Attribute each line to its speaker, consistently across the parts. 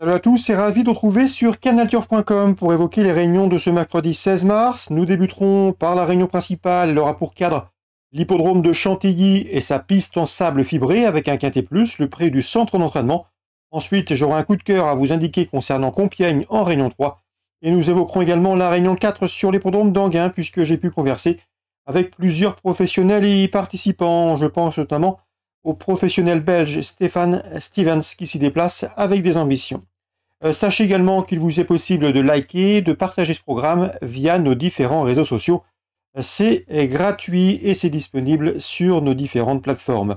Speaker 1: Salut à tous, c'est ravi de vous retrouver sur canalturf.com pour évoquer les réunions de ce mercredi 16 mars. Nous débuterons par la réunion principale. Elle aura pour cadre l'hippodrome de Chantilly et sa piste en sable fibré avec un quintet plus, le prix du centre d'entraînement. Ensuite, j'aurai un coup de cœur à vous indiquer concernant Compiègne en réunion 3. Et nous évoquerons également la réunion 4 sur l'hippodrome d'Anguin puisque j'ai pu converser avec plusieurs professionnels et participants. Je pense notamment au professionnel belge Stéphane Stevens qui s'y déplace avec des ambitions. Sachez également qu'il vous est possible de liker, de partager ce programme via nos différents réseaux sociaux. C'est gratuit et c'est disponible sur nos différentes plateformes.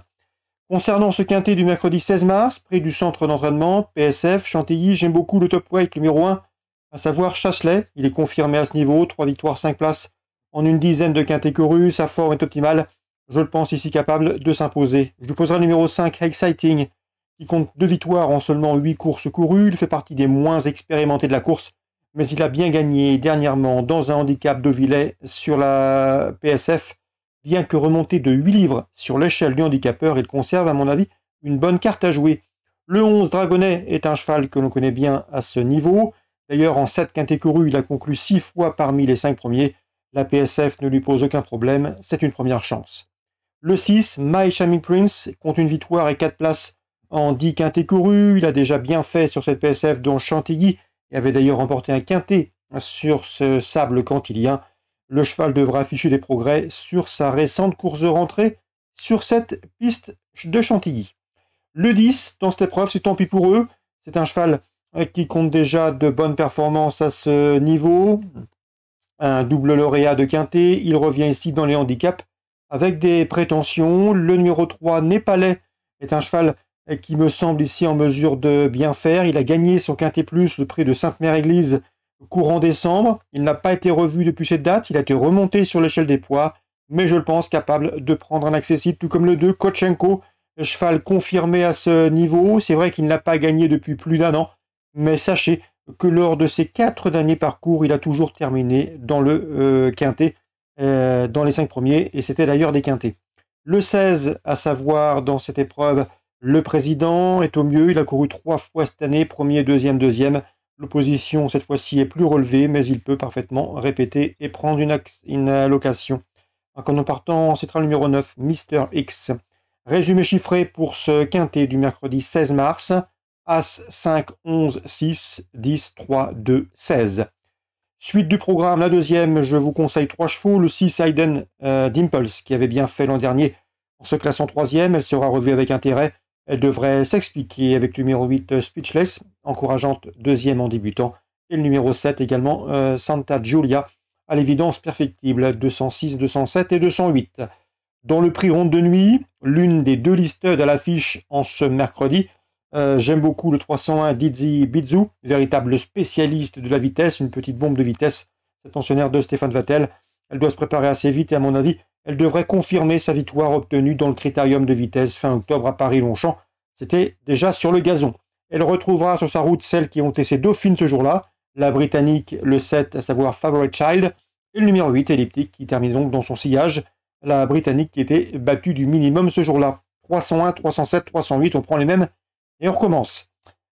Speaker 1: Concernant ce quintet du mercredi 16 mars, prix du centre d'entraînement, PSF, Chantilly, j'aime beaucoup le top weight numéro 1, à savoir Chasselet. Il est confirmé à ce niveau, 3 victoires, 5 places en une dizaine de quintets courus. Sa forme est optimale, je le pense ici capable de s'imposer. Je lui poserai le numéro 5, Exciting, qui compte 2 victoires en seulement 8 courses courues. Il fait partie des moins expérimentés de la course, mais il a bien gagné dernièrement dans un handicap Deauvillais sur la PSF. Bien que remonté de 8 livres sur l'échelle du handicapeur, il conserve à mon avis une bonne carte à jouer. Le 11 Dragonnet est un cheval que l'on connaît bien à ce niveau. D'ailleurs, en 7 quintets courus, il a conclu 6 fois parmi les 5 premiers. La PSF ne lui pose aucun problème, c'est une première chance. Le 6, My Charming Prince, compte une victoire et 4 places en 10 quintets courus. Il a déjà bien fait sur cette PSF dont Chantilly et avait d'ailleurs remporté un quintet sur ce sable cantilien. Le cheval devra afficher des progrès sur sa récente course de rentrée sur cette piste de Chantilly. Le 10, dans cette épreuve, c'est tant pis pour eux. C'est un cheval qui compte déjà de bonnes performances à ce niveau. Un double lauréat de quintet. Il revient ici dans les handicaps avec des prétentions. Le numéro 3, Népalais, est un cheval qui me semble ici en mesure de bien faire. Il a gagné son quintet plus, le prix de Sainte-Mère-Église, courant décembre. Il n'a pas été revu depuis cette date. Il a été remonté sur l'échelle des poids, mais je le pense capable de prendre un accessible, tout comme le 2, Kotchenko, cheval confirmé à ce niveau. C'est vrai qu'il n'a pas gagné depuis plus d'1 an, mais sachez que lors de ses 4 derniers parcours, il a toujours terminé dans le quintet, dans les 5 premiers, et c'était d'ailleurs des quintets. Le 16, à savoir dans cette épreuve, le président est au mieux. Il a couru 3 fois cette année, premier, deuxième. L'opposition, cette fois-ci, est plus relevée, mais il peut parfaitement répéter et prendre une allocation. En partant, c'est le numéro 9, Mister X. Résumé chiffré pour ce quintet du mercredi 16 mars. As 5, 11, 6, 10, 3, 2, 16. Suite du programme, la deuxième, je vous conseille 3 chevaux. Le 6, Hayden Dimples, qui avait bien fait l'an dernier en se classant 3e. Elle sera revue avec intérêt. Elle devrait s'expliquer avec le numéro 8, Speechless, encourageante 2e en débutant. Et le numéro 7 également, Santa Giulia, à l'évidence perfectible, 206, 207 et 208. Dans le prix ronde de nuit, l'une des 2 listed à l'affiche en ce mercredi, j'aime beaucoup le 301 Dizzy Bizou, véritable spécialiste de la vitesse, une petite bombe de vitesse, cette pensionnaire de Stéphane Vattel. Elle doit se préparer assez vite et à mon avis, elle devrait confirmer sa victoire obtenue dans le critérium de vitesse fin octobre à Paris-Longchamp. C'était déjà sur le gazon. Elle retrouvera sur sa route celles qui ont été ses dauphines ce jour-là, la britannique, le 7, à savoir Favorite Child, et le numéro 8, Elliptique, qui termine donc dans son sillage, la britannique qui était battue du minimum ce jour-là. 301, 307, 308, on prend les mêmes et on recommence.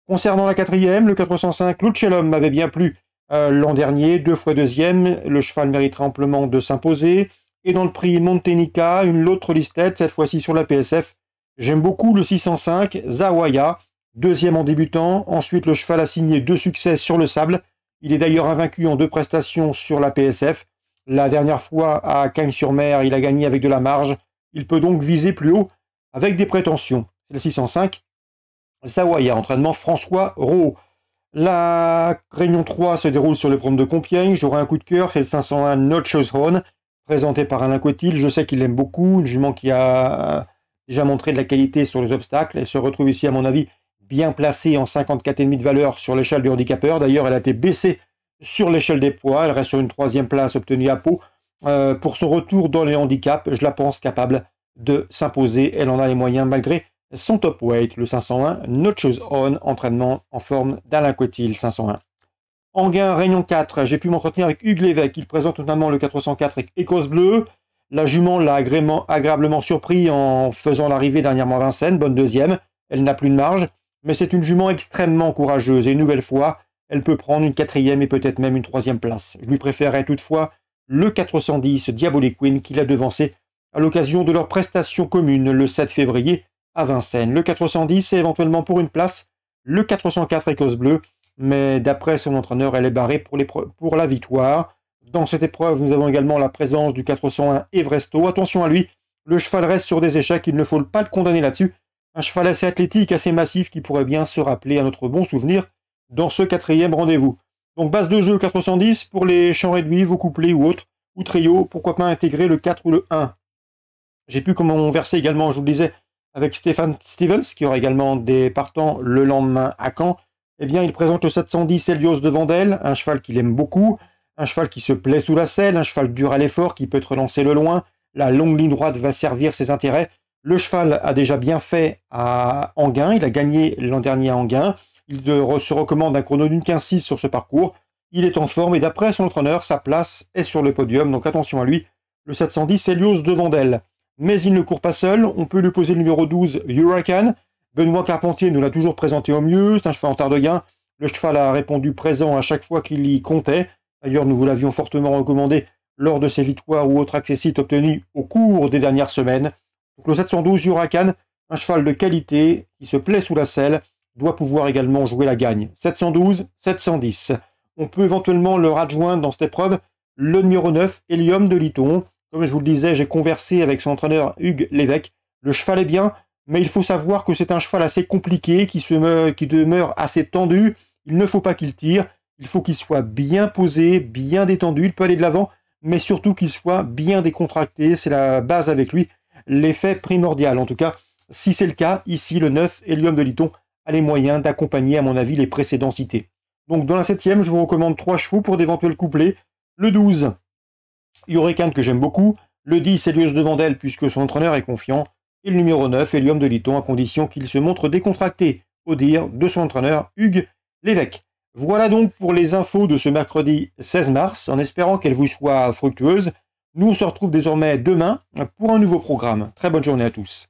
Speaker 1: Concernant la 4e, le 405, Lucellum m'avait bien plu l'an dernier, 2 fois 2e, le cheval méritera amplement de s'imposer. Et dans le prix Montenica, une autre listette, cette fois-ci sur la PSF. J'aime beaucoup le 605, Zawaya, 2e en débutant. Ensuite, le cheval a signé 2 succès sur le sable. Il est d'ailleurs invaincu en 2 prestations sur la PSF. La dernière fois, à Cagnes-sur-Mer, il a gagné avec de la marge. Il peut donc viser plus haut avec des prétentions. C'est le 605, Zawaya, entraînement François Roux. La réunion 3 se déroule sur le prom de Compiègne. J'aurai un coup de cœur, c'est le 501 Notches Horn, présenté par Alain Cotil. Je sais qu'il l'aime beaucoup, une jument qui a déjà montré de la qualité sur les obstacles. Elle se retrouve ici, à mon avis, bien placée en 54,5 de valeur sur l'échelle du handicapeur. D'ailleurs, elle a été baissée sur l'échelle des poids. Elle reste sur une 3e place obtenue à Pau. Pour son retour dans les handicaps, je la pense capable de s'imposer. Elle en a les moyens malgré son top weight, le 501 Notches On, entraînement en forme d'Alain Cotil, 501. Anguin, Réunion 4, j'ai pu m'entretenir avec Hugues Lévesque. Il présente notamment le 404 avec Écosse Bleue. La jument l'a agréablement surpris en faisant l'arrivée dernièrement à Vincennes, bonne 2e. Elle n'a plus de marge. mais c'est une jument extrêmement courageuse et une nouvelle fois, elle peut prendre une 4e et peut-être même une 3e place. Je lui préférerais toutefois le 410 Diabolic Queen qu'il a devancé à l'occasion de leur prestation commune le 7 février à Vincennes. Le 410 est éventuellement pour une place, le 404 Écosse Bleue, mais d'après son entraîneur, elle est barrée pour la victoire. Dans cette épreuve, nous avons également la présence du 401 Everesto. Attention à lui, le cheval reste sur des échecs, il ne faut pas le condamner là-dessus. Un cheval assez athlétique, assez massif, qui pourrait bien se rappeler à notre bon souvenir dans ce 4e rendez-vous. Donc base de jeu 410 pour les champs réduits, vos couplets ou autres, ou trio, pourquoi pas intégrer le 4 ou le 1. J'ai pu converser également, je vous le disais, avec Stéphane Stevens, qui aura également des partants le lendemain à Caen. Eh bien, il présente le 710 Helios de Vandel, un cheval qu'il aime beaucoup, un cheval qui se plaît sous la selle, un cheval dur à l'effort, qui peut te relancer le loin. La longue ligne droite va servir ses intérêts. Le cheval a déjà bien fait à Enghien, il a gagné l'an dernier à Enghien. Il se recommande un chrono d'une 15-6 sur ce parcours. Il est en forme et d'après son entraîneur, sa place est sur le podium, donc attention à lui. Le 710 Helios de Vandel. Mais il ne court pas seul, on peut lui poser le numéro 12 Huracan. Benoît Carpentier nous l'a toujours présenté au mieux, c'est un cheval en tard de gain. Le cheval a répondu présent à chaque fois qu'il y comptait. D'ailleurs, nous vous l'avions fortement recommandé lors de ses victoires ou autres accessites obtenus au cours des dernières semaines. Donc, le 712 Huracan, un cheval de qualité qui se plaît sous la selle, doit pouvoir également jouer la gagne. 712, 710. On peut éventuellement leur adjoindre dans cette épreuve le numéro 9, Hélium de Liton. Comme je vous le disais, j'ai conversé avec son entraîneur Hugues Lévesque. Le cheval est bien, mais il faut savoir que c'est un cheval assez compliqué, qui demeure assez tendu. Il ne faut pas qu'il tire, il faut qu'il soit bien posé, bien détendu. Il peut aller de l'avant, mais surtout qu'il soit bien décontracté. C'est la base avec lui, l'effet primordial. En tout cas, si c'est le cas, ici, le 9, Hélium de Liton, a les moyens d'accompagner, à mon avis, les précédents cités. Donc, dans la 7e, je vous recommande 3 chevaux pour d'éventuels couplets. Le 12, Huracan, que j'aime beaucoup. Le 10, Helios de Vandel, puisque son entraîneur est confiant. Et le numéro 9, Hélium de Liton, à condition qu'il se montre décontracté, au dire de son entraîneur Hugues Lévesque. Voilà donc pour les infos de ce mercredi 16 mars, en espérant qu'elles vous soient fructueuses. Nous, on se retrouve désormais demain pour un nouveau programme. Très bonne journée à tous.